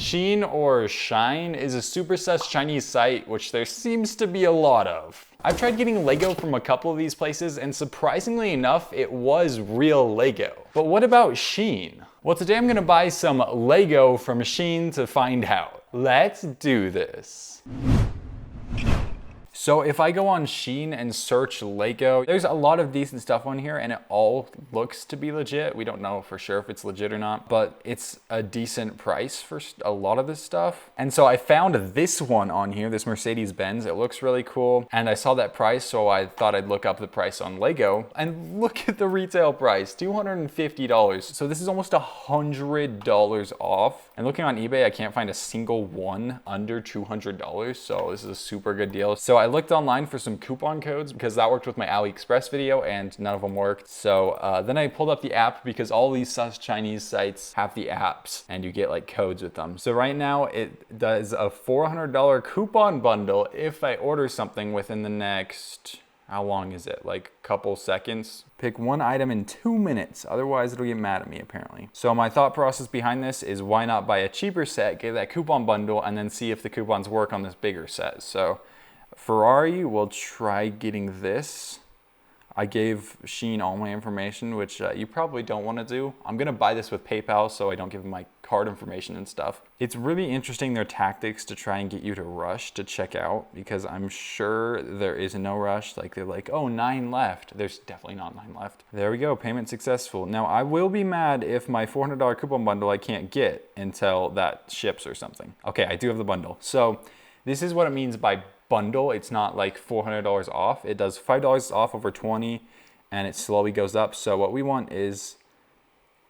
Shein or Shein is a super sus Chinese site, which there seems to be a lot of. I've tried getting Lego from a couple of these places, and surprisingly enough, it was real Lego. But what about Shein? Well, today I'm gonna buy some Lego from Shein to find out. Let's do this. So if I go on Shein and search Lego, there's a lot of decent stuff on here and it all looks to be legit. We don't know for sure if it's legit or not, but it's a decent price for a lot of this stuff. And so I found this one on here, this Mercedes-Benz. It looks really cool. And I saw that price, so I thought I'd look up the price on Lego. And look at the retail price, $250. So this is almost $100 off. And looking on eBay, I can't find a single one under $200. So this is a super good deal. So I looked online for some coupon codes because that worked with my AliExpress video and none of them worked. So then I pulled up the app because all these sus Chinese sites have the apps and you get like codes with them. So right now it does a $400 coupon bundle if I order something within the next, how long is it? Like a couple seconds. Pick one item in 2 minutes, otherwise it'll get mad at me apparently. So my thought process behind this is why not buy a cheaper set, get that coupon bundle, and then see if the coupons work on this bigger set. So Ferrari, will try getting this. I gave Shein all my information, which you probably don't want to do. I'm gonna buy this with PayPal so I don't give them my card information and stuff. It's really interesting their tactics to try and get you to rush to check out because I'm sure there is no rush. Like they're like, oh, 9 left. There's definitely not 9 left. There we go, payment successful. Now I will be mad if my $400 coupon bundle I can't get until that ships or something. Okay, I do have the bundle. So this is what it means by bundle. It's not like $400 off. It does $5 off over 20 and it slowly goes up. So what we want is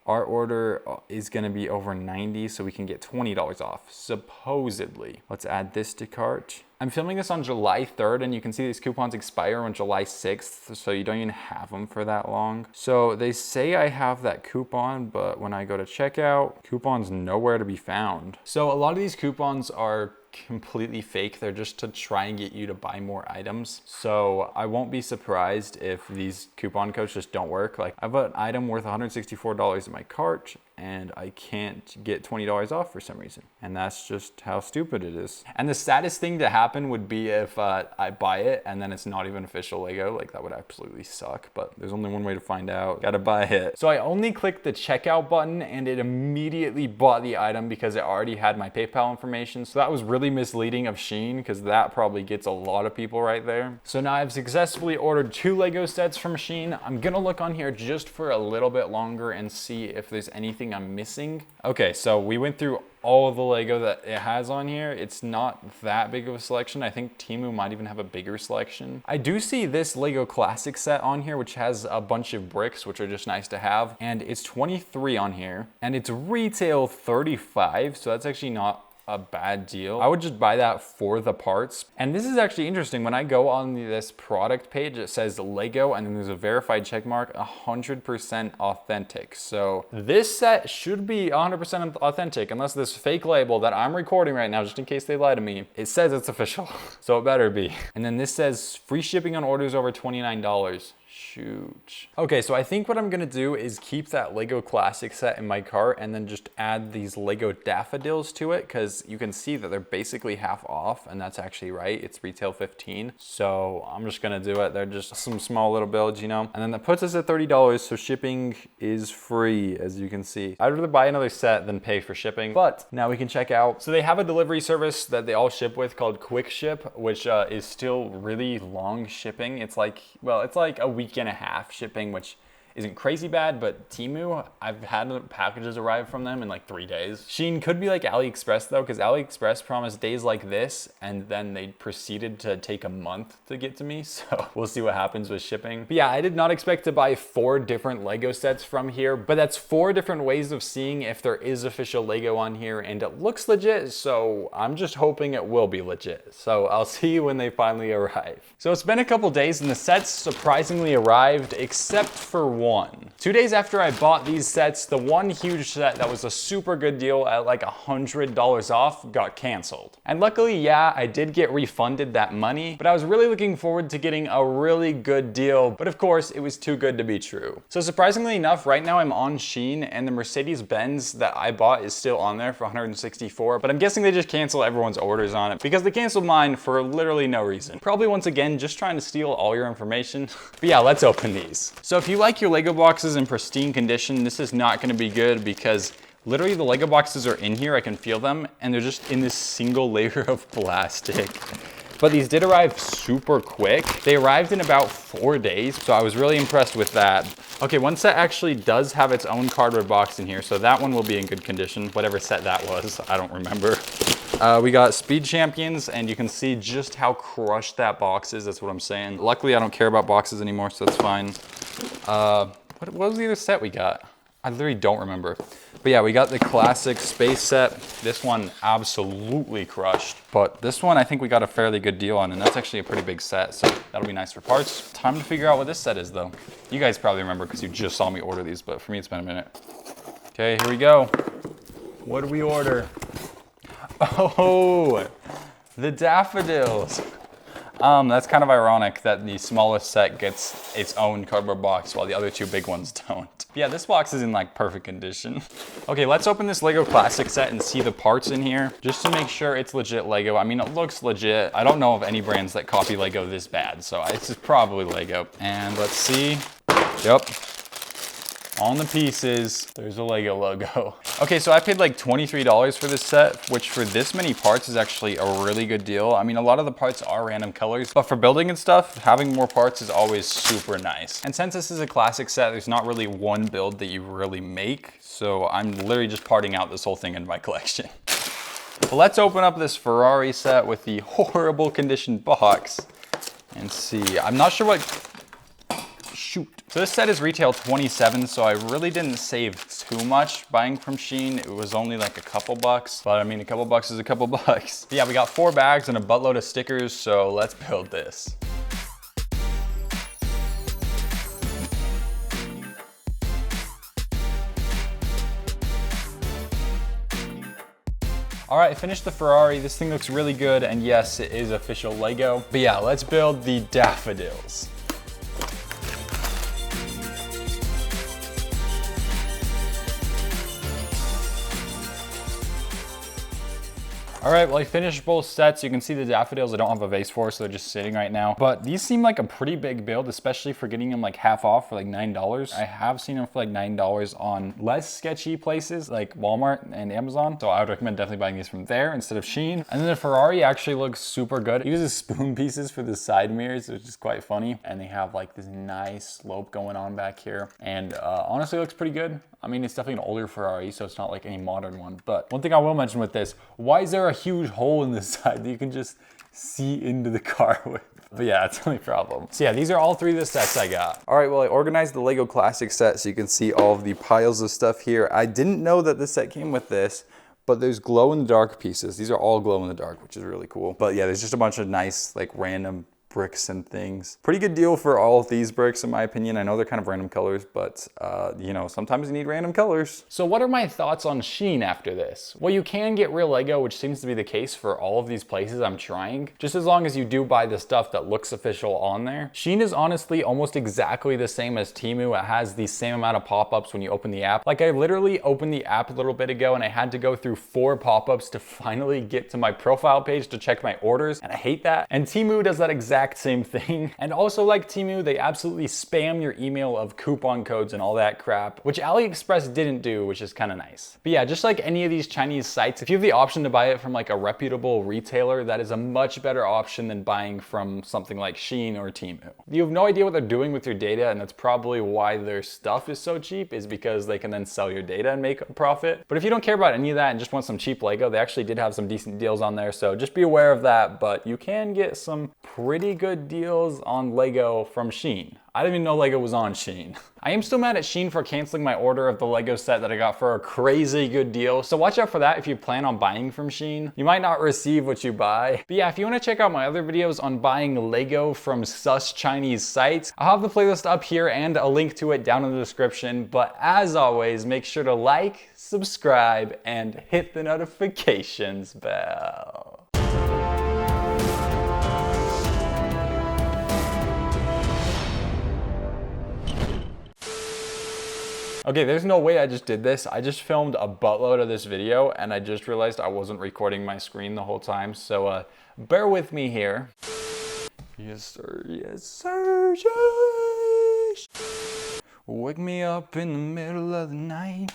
our order is going to be over 90 so we can get $20 off supposedly. Let's add this to cart. I'm filming this on July 3rd and you can see these coupons expire on July 6th, so you don't even have them for that long. So they say I have that coupon, but when I go to checkout, coupon's nowhere to be found. So a lot of these coupons are completely fake. They're just to try and get you to buy more items. So I won't be surprised if these coupon codes just don't work. Like I have an item worth $164 in my cart and I can't get $20 off for some reason. And that's just how stupid it is. And the saddest thing to happen would be if I buy it and then it's not even official Lego. Like that would absolutely suck, but there's only one way to find out. Gotta buy it. So I only clicked the checkout button and it immediately bought the item because it already had my PayPal information. So that was really misleading of Shein because that probably gets a lot of people right there. So now I've successfully ordered 2 Lego sets from Shein. I'm gonna look on here just for a little bit longer and see if there's anything I'm missing. Okay, so we went through all of the Lego that it has on here. It's not that big of a selection. I think Temu might even have a bigger selection. I do see this Lego Classic set on here, which has a bunch of bricks, which are just nice to have. And it's 23 on here and it's retail 35. So that's actually not a bad deal. I would just buy that for the parts. And this is actually interesting. When I go on this product page, it says Lego and then there's a verified check mark, 100% authentic. So this set should be 100% authentic unless this fake label that I'm recording right now, just in case they lie to me, it says it's official. So it better be. And then this says free shipping on orders over $29. Shoot. Okay, so I think what I'm gonna do is keep that Lego Classic set in my cart and then just add these Lego daffodils to it because you can see that they're basically half off and that's actually right. It's retail 15. So I'm just gonna do it. They're just some small little builds, you know? And then that puts us at $30, so shipping is free, as you can see. I'd rather buy another set than pay for shipping, but now we can check out. So they have a delivery service that they all ship with called Quick Ship, which is still really long shipping. It's like, well, it's like a week and a half shipping, which isn't crazy bad, but Temu, I've had packages arrive from them in like 3 days. Shein could be like AliExpress though, because AliExpress promised days like this, and then they proceeded to take a month to get to me. So we'll see what happens with shipping. But yeah, I did not expect to buy 4 different Lego sets from here, but that's 4 different ways of seeing if there is official Lego on here, and it looks legit, so I'm just hoping it will be legit. So I'll see you when they finally arrive. So it's been a couple days and the sets surprisingly arrived, except for one. 2 days after I bought these sets, the one huge set that was a super good deal at like $100 off got canceled. And luckily, yeah, I did get refunded that money, but I was really looking forward to getting a really good deal, but of course, it was too good to be true. So surprisingly enough, right now I'm on Shein, and the Mercedes-Benz that I bought is still on there for $164, but I'm guessing they just cancel everyone's orders on it because they canceled mine for literally no reason. Probably once again, just trying to steal all your information. But yeah, let's open these. So if you like your Lego boxes in pristine condition, this is not gonna be good because literally the Lego boxes are in here, I can feel them, and they're just in this single layer of plastic. But these did arrive super quick. They arrived in about 4 days, so I was really impressed with that. Okay, one set actually does have its own cardboard box in here, so that one will be in good condition, whatever set that was, I don't remember. We got Speed Champions, and you can see just how crushed that box is, that's what I'm saying. Luckily, I don't care about boxes anymore, so that's fine. What was the other set we got? I literally don't remember. But yeah, we got the classic space set. This one absolutely crushed. But this one I think we got a fairly good deal on, and that's actually a pretty big set, so that'll be nice for parts. Time to figure out what this set is though. You guys probably remember because you just saw me order these, but for me it's been a minute. Okay, here we go. What do we order? Oh, the daffodils. That's kind of ironic that the smallest set gets its own cardboard box while the other two big ones don't. Yeah, this box is in like perfect condition. Okay, let's open this Lego Classic set and see the parts in here just to make sure it's legit Lego. I mean, it looks legit. I don't know of any brands that copy Lego this bad, so this is probably Lego. And let's see. Yep. On the pieces, there's a Lego logo. Okay, so I paid like $23 for this set, which for this many parts is actually a really good deal. I mean, a lot of the parts are random colors, but for building and stuff, having more parts is always super nice. And since this is a classic set, there's not really one build that you really make. So I'm literally just parting out this whole thing in my collection. But let's open up this Ferrari set with the horrible condition box and see. I'm not sure what, shoot. So this set is retail $27, so I really didn't save too much buying from Shein. It was only like a couple bucks, but I mean, a couple bucks is a couple bucks. But yeah, we got 4 bags and a buttload of stickers, so let's build this. All right, I finished the Ferrari. This thing looks really good, and yes, it is official Lego. But yeah, let's build the daffodils. All right, well, I finished both sets. You can see the daffodils I don't have a vase for, so they're just sitting right now. But these seem like a pretty big build, especially for getting them like half off for like $9. I have seen them for like $9 on less sketchy places like Walmart and Amazon. So I would recommend definitely buying these from there instead of Shein. And then the Ferrari actually looks super good. It uses spoon pieces for the side mirrors, which is quite funny. And they have like this nice slope going on back here. And honestly, it looks pretty good. I mean, it's definitely an older Ferrari, so it's not like any modern one. But one thing I will mention with this, why is there a huge hole in the side that you can just see into the car with? But yeah, that's the only problem. So yeah, these are all 3 of the sets I got. All right, well, I organized the Lego Classic set so you can see all of the piles of stuff here. I didn't know that this set came with this, but there's glow-in-the-dark pieces. These are all glow-in-the-dark, which is really cool. But yeah, there's just a bunch of nice, like, random bricks and things. Pretty good deal for all of these bricks in my opinion. I know they're kind of random colors, but you know, sometimes you need random colors. So what are my thoughts on Shein after this? Well, you can get real Lego, which seems to be the case for all of these places I'm trying, just as long as you do buy the stuff that looks official on there. Shein is honestly almost exactly the same as Temu. It has the same amount of pop-ups when you open the app. Like I literally opened the app a little bit ago and I had to go through 4 pop-ups to finally get to my profile page to check my orders, and I hate that. And Temu does that exact same thing. And also like Temu, they absolutely spam your email of coupon codes and all that crap, which AliExpress didn't do, which is kind of nice. But yeah, just like any of these Chinese sites, if you have the option to buy it from like a reputable retailer, that is a much better option than buying from something like Shein or Temu. You have no idea what they're doing with your data, and that's probably why their stuff is so cheap, is because they can then sell your data and make a profit. But if you don't care about any of that and just want some cheap Lego, they actually did have some decent deals on there, so just be aware of that. But you can get some pretty good deals on Lego from Shein. I didn't even know Lego was on Shein. I am still mad at Shein for canceling my order of the Lego set that I got for a crazy good deal. So watch out for that if you plan on buying from Shein. You might not receive what you buy. But yeah, if you want to check out my other videos on buying Lego from sus Chinese sites, I'll have the playlist up here and a link to it down in the description. But as always, make sure to like, subscribe, and hit the notifications bell. Okay, there's no way I just did this. I just filmed a buttload of this video and I just realized I wasn't recording my screen the whole time. So bear with me here. Yes, sir. Yes, sir. Yes. Wake me up in the middle of the night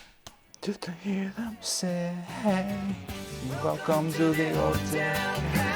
just to hear them say, hey, welcome to the hotel.